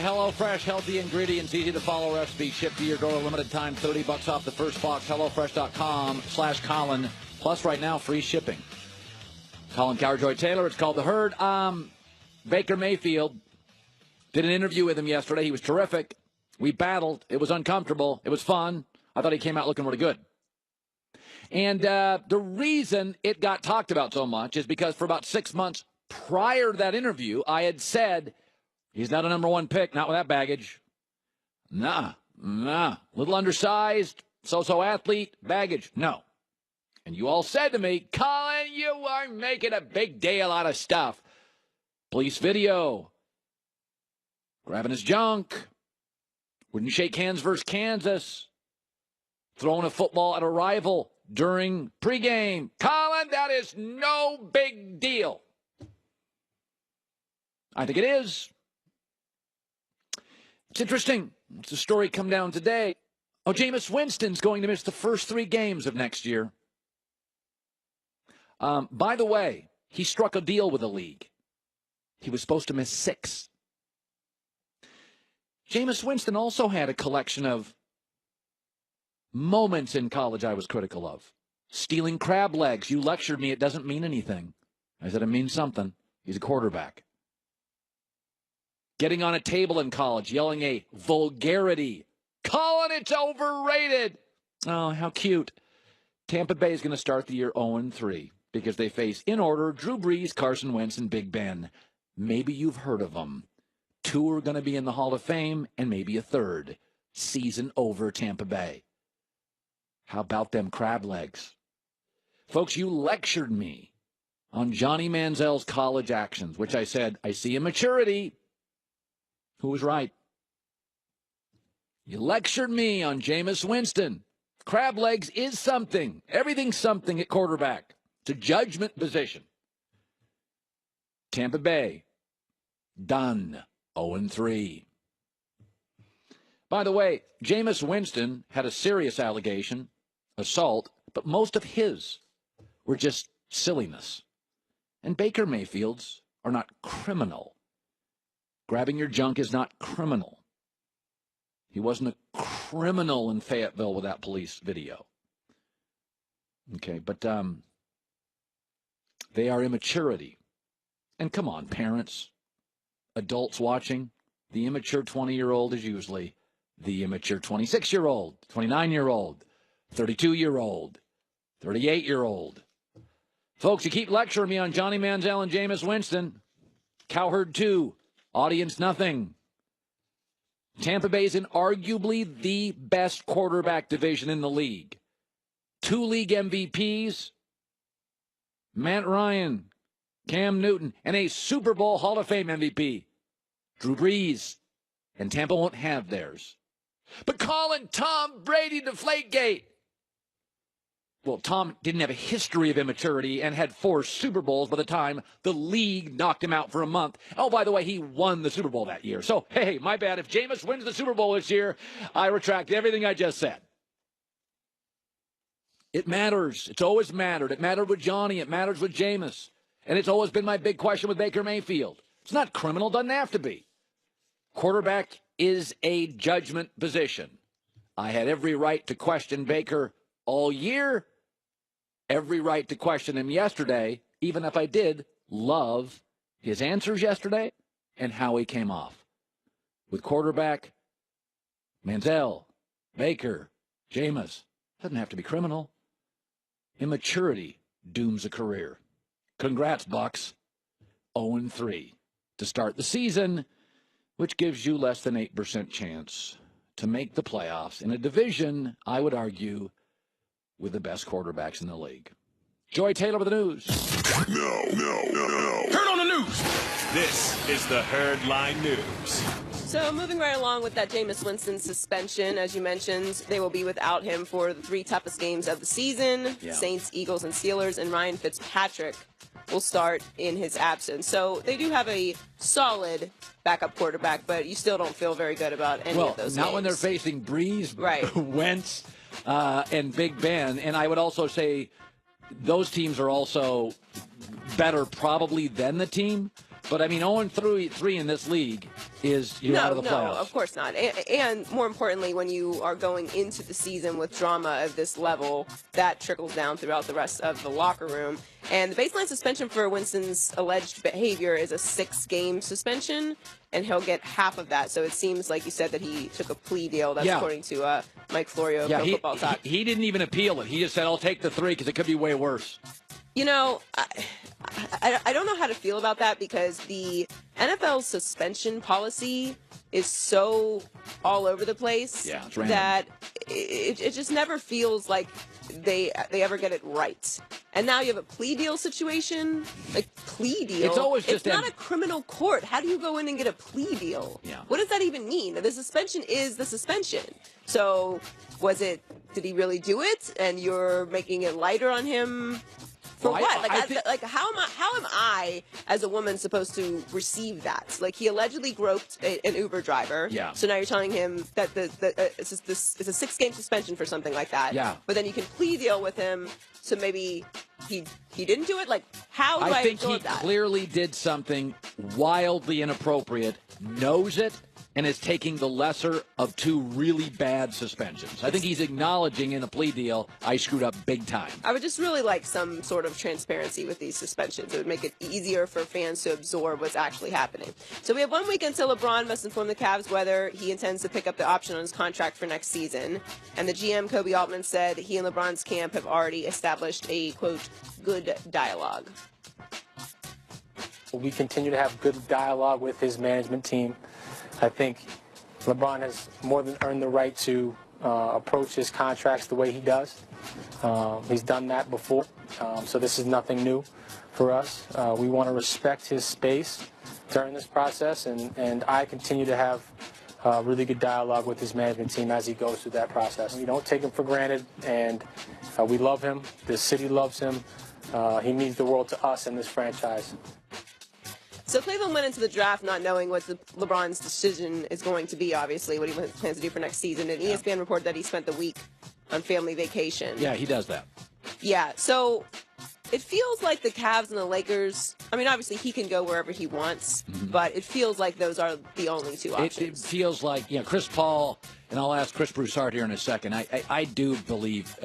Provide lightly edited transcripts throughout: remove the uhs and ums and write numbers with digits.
HelloFresh, healthy ingredients, easy to follow recipe, shipped to your door, limited time, $30 off the first box, HelloFresh.com/Colin. Plus, right now, free shipping. Colin Cowjoy-Taylor, it's called The Herd. Baker Mayfield, did an interview with him yesterday. He was terrific. We battled. It was uncomfortable. It was fun. I thought he came out looking really good. And the reason it got talked about so much is because for about 6 months prior to that interview, I had said, he's not a number one pick, not with that baggage. Nah. Little undersized, so-so athlete, baggage, no. And you all said to me, Colin, you are making a big deal out of stuff. Police video. Grabbing his junk. Wouldn't shake hands versus Kansas. Throwing a football at a rival during pregame. Colin, that is no big deal. I think it is. It's interesting. It's a story come down today. Oh, Jameis Winston's going to miss the first 3 games of next year. By the way, he struck a deal with the league. He was supposed to miss 6. Jameis Winston also had a collection of moments in college I was critical of. Stealing crab legs. You lectured me. It doesn't mean anything. I said it means something. He's a quarterback. Getting on a table in college, yelling a vulgarity. Colin, it's overrated. Oh, how cute. Tampa Bay is going to start the year 0-3 because they face, in order, Drew Brees, Carson Wentz, and Big Ben. Maybe you've heard of them. 2 are going to be in the Hall of Fame, and maybe a 3rd. Season over, Tampa Bay. How about them crab legs? Folks, you lectured me on Johnny Manziel's college actions, which I said, I see immaturity. Who was right? You lectured me on Jameis Winston. Crab legs is something. Everything's something at quarterback. It's a judgment position. Tampa Bay, done. 0-3. By the way, Jameis Winston had a serious allegation, assault, but most of his were just silliness. And Baker Mayfield's are not criminal. Grabbing your junk is not criminal. He wasn't a criminal in Fayetteville with that police video. Okay, but they are immaturity. And come on, parents, adults watching, the immature 20-year-old is usually the immature 26-year-old, 29-year-old, 32-year-old, 38-year-old. Folks, you keep lecturing me on Johnny Manziel and Jameis Winston. Cowherd 2, audience nothing. Tampa Bay is in arguably the best quarterback division in the league. 2 league MVPs, Matt Ryan, Cam Newton, and a Super Bowl Hall of Fame MVP, Drew Brees. And Tampa won't have theirs. But Colin, Tom Brady Deflategate. Well, Tom didn't have a history of immaturity and had 4 Super Bowls by the time the league knocked him out for a month. Oh, by the way, he won the Super Bowl that year. So, hey, my bad. If Jameis wins the Super Bowl this year, I retract everything I just said. It matters. It's always mattered. It mattered with Johnny. It matters with Jameis. And it's always been my big question with Baker Mayfield. It's not criminal. Doesn't have to be. Quarterback is a judgment position. I had every right to question Baker all year, every right to question him yesterday, even if I did love his answers yesterday and how he came off. With quarterback, Manziel, Baker, Jameis, doesn't have to be criminal. Immaturity dooms a career. Congrats, Bucks. 0-3 to start the season, which gives you less than 8% chance to make the playoffs in a division, I would argue, with the best quarterbacks in the league. Joy Taylor with the news. No. Herd on the news. This is the Herd Line News. So moving right along with that Jameis Winston suspension, as you mentioned, they will be without him for the 3 toughest games of the season. Yeah. Saints, Eagles, and Steelers, and Ryan Fitzpatrick will start in his absence. So they do have a solid backup quarterback, but you still don't feel very good about any of those not games. when they're facing Brees, right. Wentz, and Big Ben. And I would also say those teams are also better probably than the team But, I mean, 0-3 in this league is you're out of the playoffs. No, of course not. And more importantly, when you are going into the season with drama of this level, that trickles down throughout the rest of the locker room. And the baseline suspension for Winston's alleged behavior is a 6-game suspension, and he'll get half of that. So it seems like you said that he took a plea deal. That's according to Mike Florio of Pro Football Talk. He didn't even appeal it. He just said, I'll take the 3 because it could be way worse. You know, I don't know how to feel about that because the NFL's suspension policy is so all over the place that it just never feels like they ever get it right. And now you have a plea deal situation. Like, plea deal? It's always just not a criminal court. How do you go in and get a plea deal? Yeah. What does that even mean? The suspension is the suspension. So did he really do it? And you're making it lighter on him? For what? How am I, as a woman, supposed to receive that? Like, he allegedly groped an Uber driver. Yeah. So now you're telling him that it's a 6-game suspension for something like that. Yeah. But then you can plea deal with him, so maybe he didn't do it? Like, how do I think he absorb that? clearly did something wildly inappropriate, knows it, and is taking the lesser of 2 really bad suspensions. I think he's acknowledging in a plea deal, I screwed up big time. I would just really like some sort of transparency with these suspensions. It would make it easier for fans to absorb what's actually happening. So we have 1 week until LeBron must inform the Cavs whether he intends to pick up the option on his contract for next season. And the GM, Kobe Altman, said he and LeBron's camp have already established a, quote, good dialogue. We continue to have good dialogue with his management team. I think LeBron has more than earned the right to approach his contracts the way he does. He's done that before, so this is nothing new for us. We want to respect his space during this process, and I continue to have really good dialogue with his management team as he goes through that process. We don't take him for granted, and we love him. The city loves him. He means the world to us and this franchise. So Cleveland went into the draft not knowing what LeBron's decision is going to be, obviously, what he plans to do for next season. And ESPN reported that he spent the week on family vacation. Yeah, he does that. Yeah, so it feels like the Cavs and the Lakers, I mean, obviously he can go wherever he wants, but it feels like those are the only 2 options. It feels like, Chris Paul, and I'll ask Chris Broussard here in a second. I do believe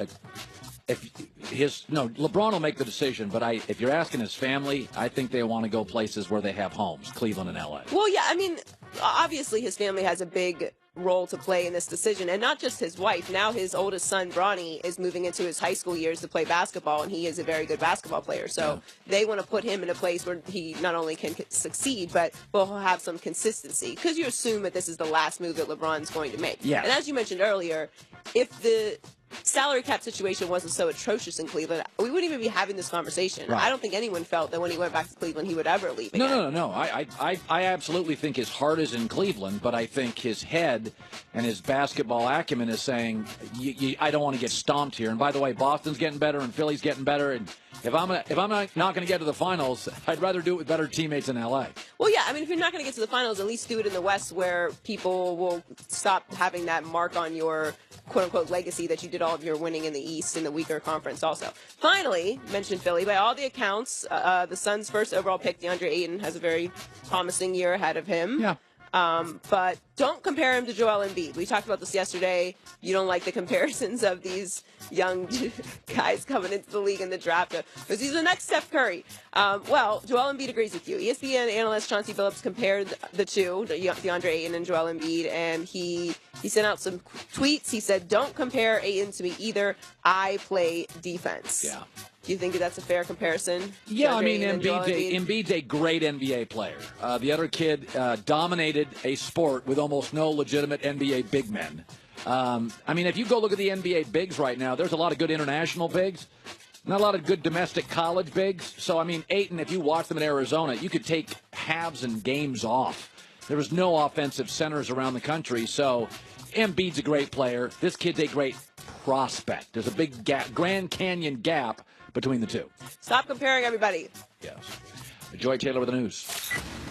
LeBron will make the decision, but if you're asking his family, I think they want to go places where they have homes, Cleveland and LA. Well, yeah, I mean, obviously his family has a big role to play in this decision, and not just his wife. Now his oldest son, Bronny, is moving into his high school years to play basketball, and he is a very good basketball player. So they want to put him in a place where he not only can succeed, but will have some consistency, because you assume that this is the last move that LeBron's going to make. Yeah. And as you mentioned earlier, if the salary cap situation wasn't so atrocious in Cleveland, we wouldn't even be having this conversation. Right. I don't think anyone felt that when he went back to Cleveland he would ever leave again. No. I absolutely think his heart is in Cleveland, but I think his head and his basketball acumen is saying, I don't want to get stomped here. And by the way, Boston's getting better and Philly's getting better. And if I'm not going to get to the finals, I'd rather do it with better teammates in LA. Well, yeah, I mean, if you're not going to get to the finals, at least do it in the West, where people will stop having that mark on your quote-unquote legacy that you did all of your winning in the East in the weaker conference also. Finally, mentioned Philly, by all the accounts, the Suns' first overall pick, DeAndre Ayton, has a very promising year ahead of him. Yeah. But don't compare him to Joel Embiid. We talked about this yesterday. You don't like the comparisons of these young guys coming into the league in the draft because he's the next Steph Curry. Well, Joel Embiid agrees with you. ESPN analyst Chauncey Billups compared the two, DeAndre Ayton and Joel Embiid, and he sent out some tweets. He said, "Don't compare Ayton to me either. I play defense." Yeah. Do you think that's a fair comparison? Yeah, I mean, Embiid? Embiid's a great NBA player. The other kid dominated a sport with almost no legitimate NBA big men. I mean, if you go look at the NBA bigs right now, there's a lot of good international bigs, not a lot of good domestic college bigs. So, I mean, Ayton, if you watch them in Arizona, you could take halves and games off. There was no offensive centers around the country. So, Embiid's a great player. This kid's a great prospect. There's a big gap, Grand Canyon gap between the two. Stop comparing everybody. Yes. Joy Taylor with the news.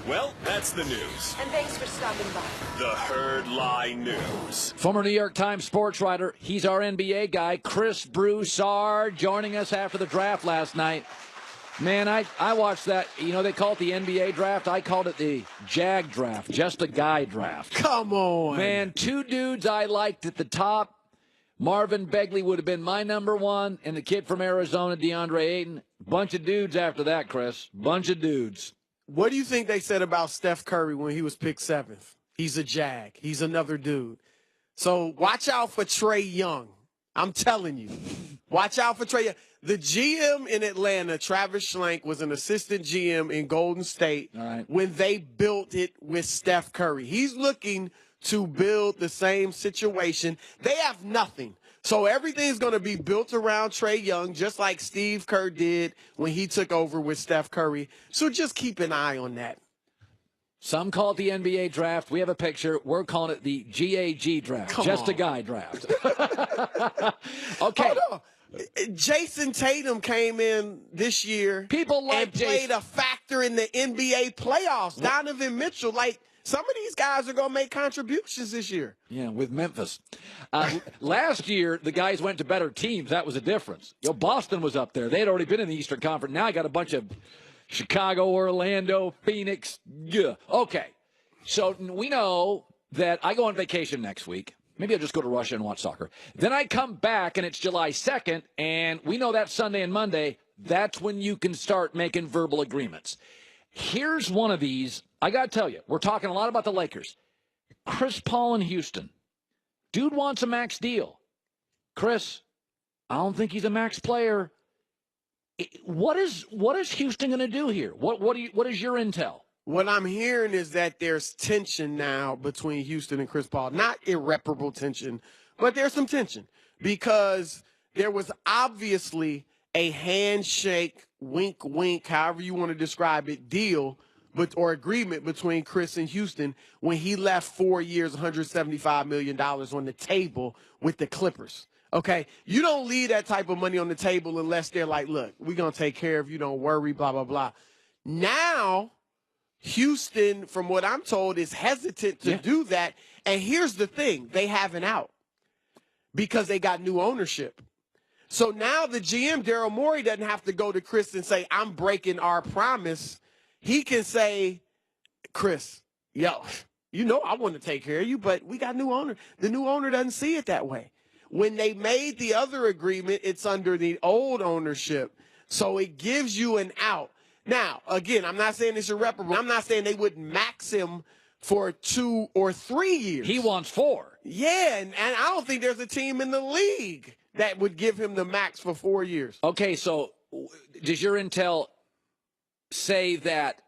Well, that's the news. And thanks for stopping by. The Herd Line News. Former New York Times sports writer, he's our NBA guy, Chris Broussard, joining us after the draft last night. Man, I watched that. You know, they call it the NBA draft. I called it the Jag draft, just a guy draft. Come on. Man, two dudes I liked at the top. Marvin Begley would have been my number one, and the kid from Arizona, DeAndre Ayton. Bunch of dudes after that, Chris. Bunch of dudes. What do you think they said about Steph Curry when he was picked 7th? He's a Jag. He's another dude. So watch out for Trae Young. I'm telling you. Watch out for Trae Young. The GM in Atlanta, Travis Schlenk, was an assistant GM in Golden State when they built it with Steph Curry. He's looking to build the same situation. They have nothing. So everything's going to be built around Trae Young, just like Steve Kerr did when he took over with Steph Curry. So just keep an eye on that. Some call it the NBA draft. We have a picture. We're calling it the GAG draft. Just a guy draft. Okay. Hold on. Jason Tatum came in this year People like and played a factor in the NBA playoffs. Donovan Mitchell, like, some of these guys are going to make contributions this year. Yeah, with Memphis. Last year, the guys went to better teams. That was a difference. Boston was up there. They had already been in the Eastern Conference. Now I got a bunch of Chicago, Orlando, Phoenix. Yeah. Okay. So we know that I go on vacation next week. Maybe I'll just go to Russia and watch soccer. Then I come back, and it's July 2nd, and we know that Sunday and Monday, that's when you can start making verbal agreements. Here's one of these. I got to tell you, we're talking a lot about the Lakers. Chris Paul in Houston. Dude wants a max deal. Chris, I don't think he's a max player. What is Houston going to do here? What is your intel? What I'm hearing is that there's tension now between Houston and Chris Paul. Not irreparable tension, but there's some tension because there was obviously a handshake, wink, wink, however you want to describe it, deal or agreement between Chris and Houston when he left 4 years, $175 million on the table with the Clippers. Okay? You don't leave that type of money on the table unless they're like, look, we're going to take care of you, don't worry, blah, blah, blah. Now, Houston, from what I'm told, is hesitant to do that. And here's the thing. They have an out because they got new ownership. So now the GM, Daryl Morey, doesn't have to go to Chris and say, I'm breaking our promise. He can say, Chris, yo, you know I want to take care of you, but we got a new owner. The new owner doesn't see it that way. When they made the other agreement, it's under the old ownership. So it gives you an out. Now, again, I'm not saying it's irreparable. I'm not saying they wouldn't max him for 2 or 3 years. He wants 4. Yeah, and I don't think there's a team in the league that would give him the max for 4 years. Okay, so does your intel say that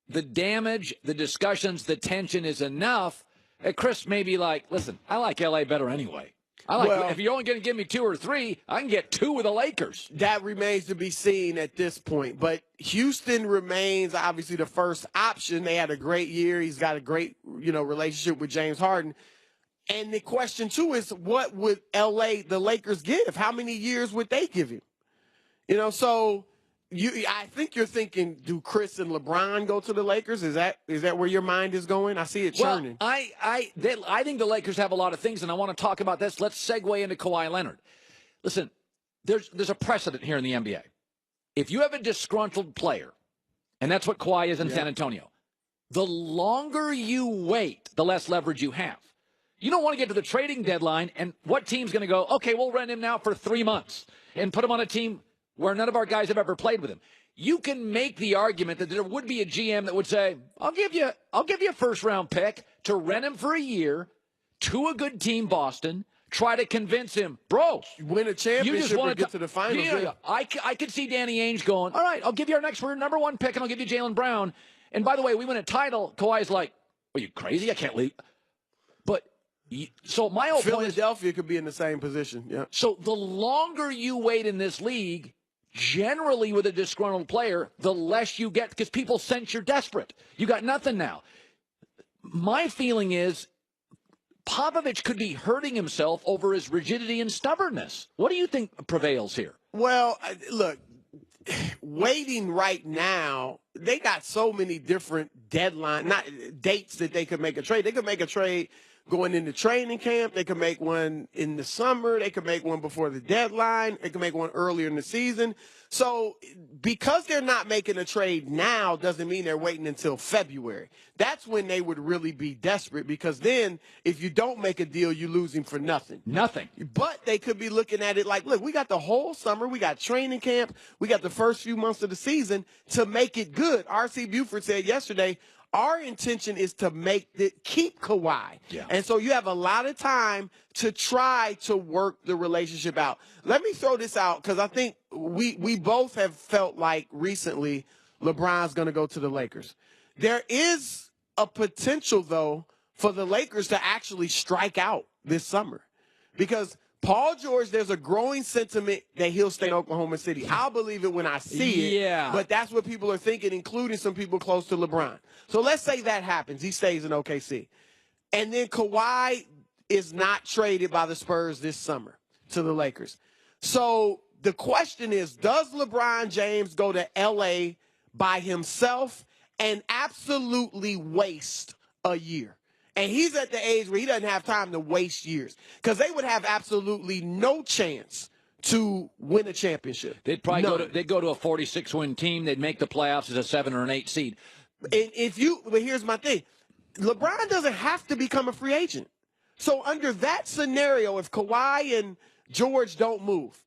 the damage, the discussions, the tension is enough that Chris may be like, listen, I like L.A. better anyway. If you're only going to give me 2 or 3, I can get 2 with the Lakers. That remains to be seen at this point. But Houston remains obviously the first option. They had a great year. He's got a great, relationship with James Harden. And the question, too, is what would the Lakers give? How many years would they give him? So I think you're thinking, do Chris and LeBron go to the Lakers? Is that where your mind is going? I see it churning. Well, I think the Lakers have a lot of things, and I want to talk about this. Let's segue into Kawhi Leonard. Listen, there's a precedent here in the NBA. If you have a disgruntled player, and that's what Kawhi is in San Antonio, the longer you wait, the less leverage you have. You don't want to get to the trading deadline, and what team's going to go, okay, we'll rent him now for 3 months and put him on a team where none of our guys have ever played with him. You can make the argument that there would be a GM that would say, I'll give you a first-round pick to rent him for a year to a good team, Boston, try to convince him, bro. Win a championship or get to the finals. Yeah. I could see Danny Ainge going, all right, I'll give you our next number 1 pick, and I'll give you Jaylen Brown. And by the way, we win a title. Kawhi's like, are you crazy? I can't leave. But so my whole point is, Philadelphia could be in the same position. Yeah. So the longer you wait in this league, generally with a disgruntled player, the less you get because people sense you're desperate. You got nothing now. My feeling is Popovich could be hurting himself over his rigidity and stubbornness. What do you think prevails here? Well, look, waiting right now, they got so many different dates that they could make a trade. They could make a trade going into training camp. They could make one in the summer. They could make one before the deadline. They could make one earlier in the season. So because they're not making a trade now doesn't mean they're waiting until February. That's when they would really be desperate, because then if you don't make a deal, you're losing for nothing. Nothing. But they could be looking at it like, look, we got the whole summer. We got training camp. We got the first few months of the season to make it good. R.C. Buford said yesterday, our intention is to keep Kawhi. Yeah. And so you have a lot of time to try to work the relationship out. Let me throw this out, because I think we both have felt like recently LeBron's going to go to the Lakers. There is a potential, though, for the Lakers to actually strike out this summer, because Paul George, there's a growing sentiment that he'll stay in Oklahoma City. I'll believe it when I see it. Yeah. But that's what people are thinking, including some people close to LeBron. So let's say that happens. He stays in OKC. And then Kawhi is not traded by the Spurs this summer to the Lakers. So the question is, does LeBron James go to L.A. by himself and absolutely waste a year? And he's at the age where he doesn't have time to waste years, because they would have absolutely no chance to win a championship. They'd probably go to a 46-win team. They'd make the playoffs as a 7 or an 8 seed. And but here's my thing. LeBron doesn't have to become a free agent. So under that scenario, if Kawhi and George don't move,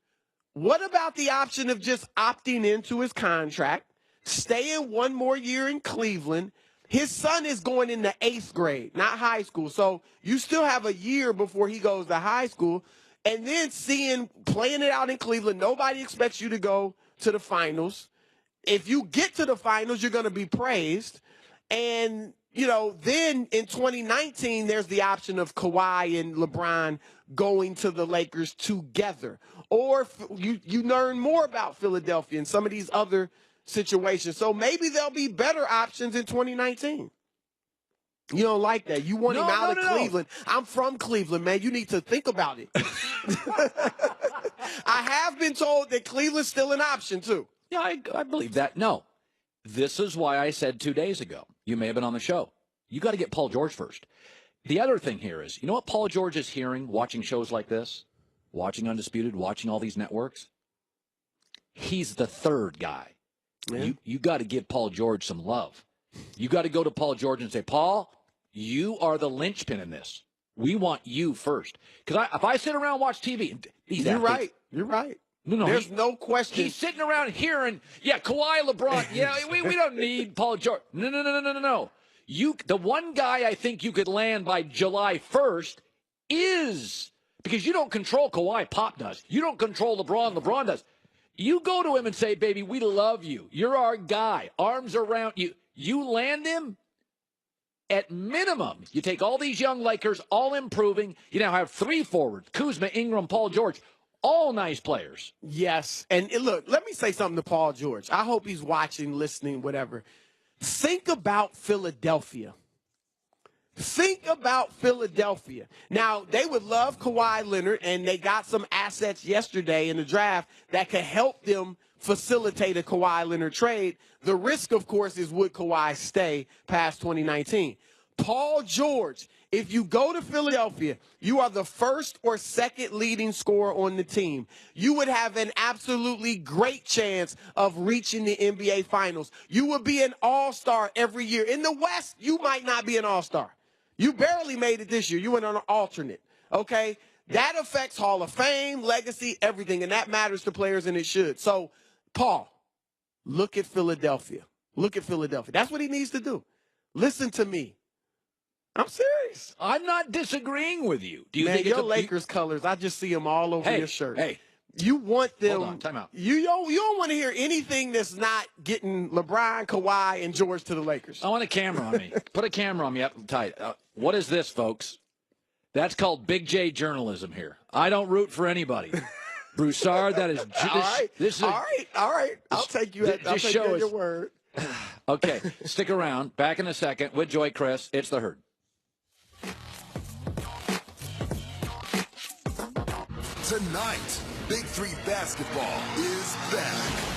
what about the option of just opting into his contract, staying one more year in Cleveland? His son is going into 8th grade, not high school. So you still have a year before he goes to high school. And then playing it out in Cleveland, nobody expects you to go to the finals. If you get to the finals, you're going to be praised. And, then in 2019, there's the option of Kawhi and LeBron going to the Lakers together. Or you learn more about Philadelphia and some of these other situations. So maybe there'll be better options in 2019. You don't like that. You want him out of Cleveland. I'm from Cleveland, man. You need to think about it. I have been told that Cleveland's still an option, too. Yeah, I believe that. No. This is why I said 2 days ago, you may have been on the show, you got to get Paul George first. The other thing here is, you know what Paul George is hearing watching shows like this, watching Undisputed, watching all these networks? He's the third guy. Yeah. You got to give Paul George some love. You got to go to Paul George and say, Paul, you are the linchpin in this. We want you first. Because if I sit around and watch TV, You're right. No, there's no question. He's sitting around hearing, Kawhi, LeBron. Yeah, we don't need Paul George. No. The one guy I think you could land by July 1st is, because you don't control Kawhi, Pop does. You don't control LeBron does. You go to him and say, baby, we love you. You're our guy. Arms around you. You land him, at minimum, you take all these young Lakers, all improving. You now have 3 forwards, Kuzma, Ingram, Paul George, all nice players. Yes. And look, let me say something to Paul George. I hope he's watching, listening, whatever. Think about Philadelphia. Now, they would love Kawhi Leonard, and they got some assets yesterday in the draft that could help them facilitate a Kawhi Leonard trade. The risk, of course, is would Kawhi stay past 2019? Paul George, if you go to Philadelphia, you are the first or second leading scorer on the team. You would have an absolutely great chance of reaching the NBA Finals. You would be an all-star every year. In the West, you might not be an all-star. You barely made it this year. You went on an alternate, okay? That affects Hall of Fame, legacy, everything, and that matters to players, and it should. So, Paul, look at Philadelphia. That's what he needs to do. Listen to me. I'm serious. I'm not disagreeing with you. Do you think your Lakers colors, I just see them all over your shirt. Hey. You want them. Hold on, time out. You don't want to hear anything that's not getting LeBron, Kawhi, and George to the Lakers. I want a camera on me. Put a camera on me up tight. What is this, folks? That's called Big J journalism here. I don't root for anybody. Broussard, that is... All right. I'll take you at your word. Okay, stick around. Back in a second with Joy Chris. It's The Herd. Tonight, Big 3 basketball is back.